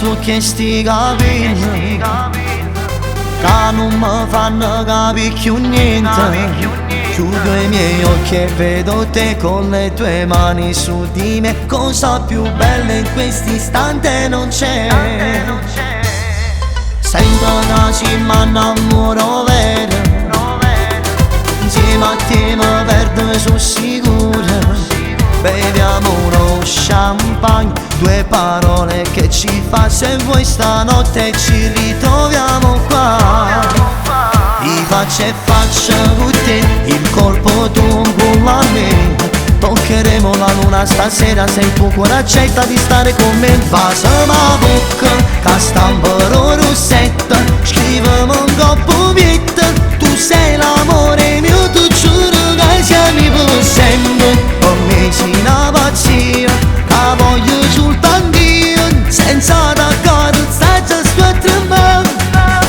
su che sti capelli che non mi fanno capire più niente. Chiudo i miei occhi e vedo te con le tue mani su di me. Cosa più bella in quest'istante non c'è. Sento che ci m'annamoro vero, insieme a te mi perdo, sono sicuro. Beviamo uno champagne, due parole che ci fa se vuoi stanotte ci ritroviamo qua. Di faccia e faccia con te, il corpo tuo con a me. Toccheremo la luna stasera se il tuo cuore accetta di stare con me. Basami a bocca, che stampero rossetta, scriviamo un coppo pietta. Tu sei l'amore mio, tu giuro che siamo per sempre. Con me sei una pazzia, che voglio soltanto io, senza t'accarezzare sto a tremare.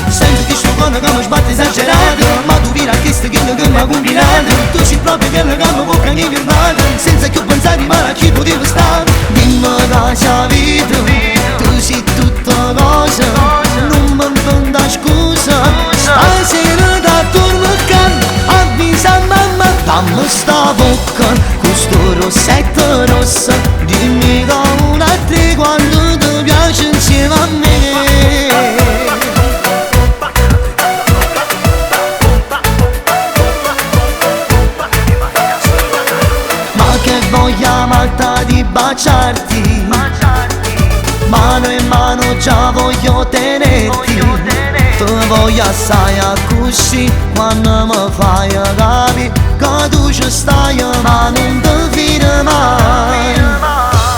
Sento che sto cuore che mi sbatte esagerato, ma tu vira che sto quello che mi ha combinato. Tu sei proprio quello che mi può cambiare il male, senza che pensare ma a chi potevo stare. Dimmi che c'è vita, tu sei tutta cosa, non mi prendo scusa. Stasera da torno a casa, avvisa mamma, dammi sta bocca, con sto rossetto rossa. Dimmi da una a tre quando ti piace insieme a me. Voglia matta di baciarti, mano in mano già voglio tenerti. Ti voglio assai a così quando mi fai capire che tu ci stai ma non ti fidi mai.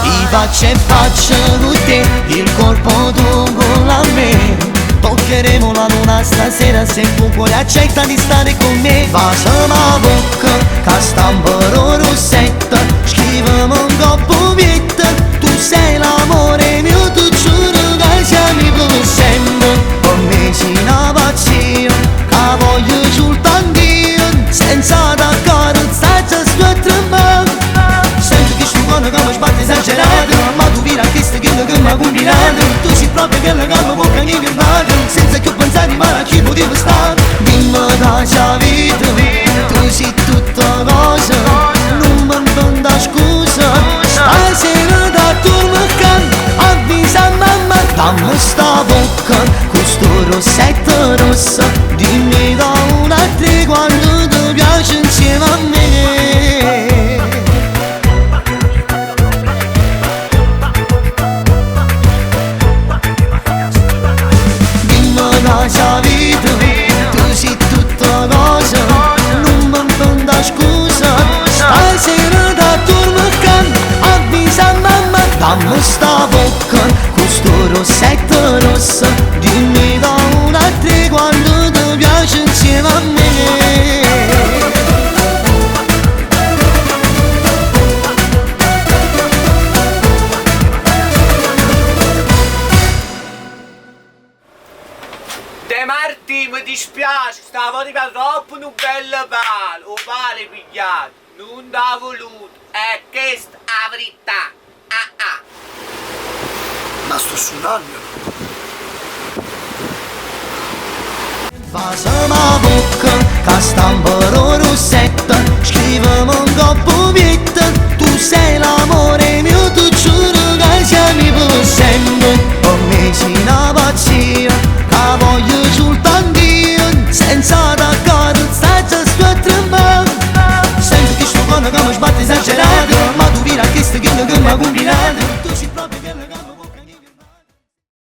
Di faccia e faccia con te, il corpo tuo con a me. Toccheremo la luna stasera se il tuo cuore accetta di stare con me. Basami a bocca, che stampero rossetta, scriviamo un coppo pietta. Tu sei l'amore mio, tu giuro che siamo per sempre. Con me sei una pazzia, che voglio soltanto io, senza t'accarezzare sto a tremare. Sento che sto cuore che mi sbatte esagerato, ma tu vira che sto quello che mi ha combinato. Tu sei proprio quello che mi può cambiare il male, senza che pensare ma a chi potevo stare. Dimmi che c'è vita, tu sei tutta cosa, non mi prendo scusa. Stasera da torno a casa, avvisa mamma, dammi sta bocca, con sto rossetto rossa. Dimmi da una a tre quando ti piace insieme a me. C'è vita, tu sei tutta cosa, non mi prendo scusa. Stasera da torno a casa, avvisa mamma, dammi sta bocca, con sto rossetto rossa. Dimmi da una a tre quando ti piace insieme a me. De Marti, mi dispiace, stavo di troppo un bello palo, o pale pigliato, non l'ho voluto, è questa la verità. Ma sto sudando. Basami a bocca, che stampero rossetta, scriviamo un coppo pietta. Tu sei l'amore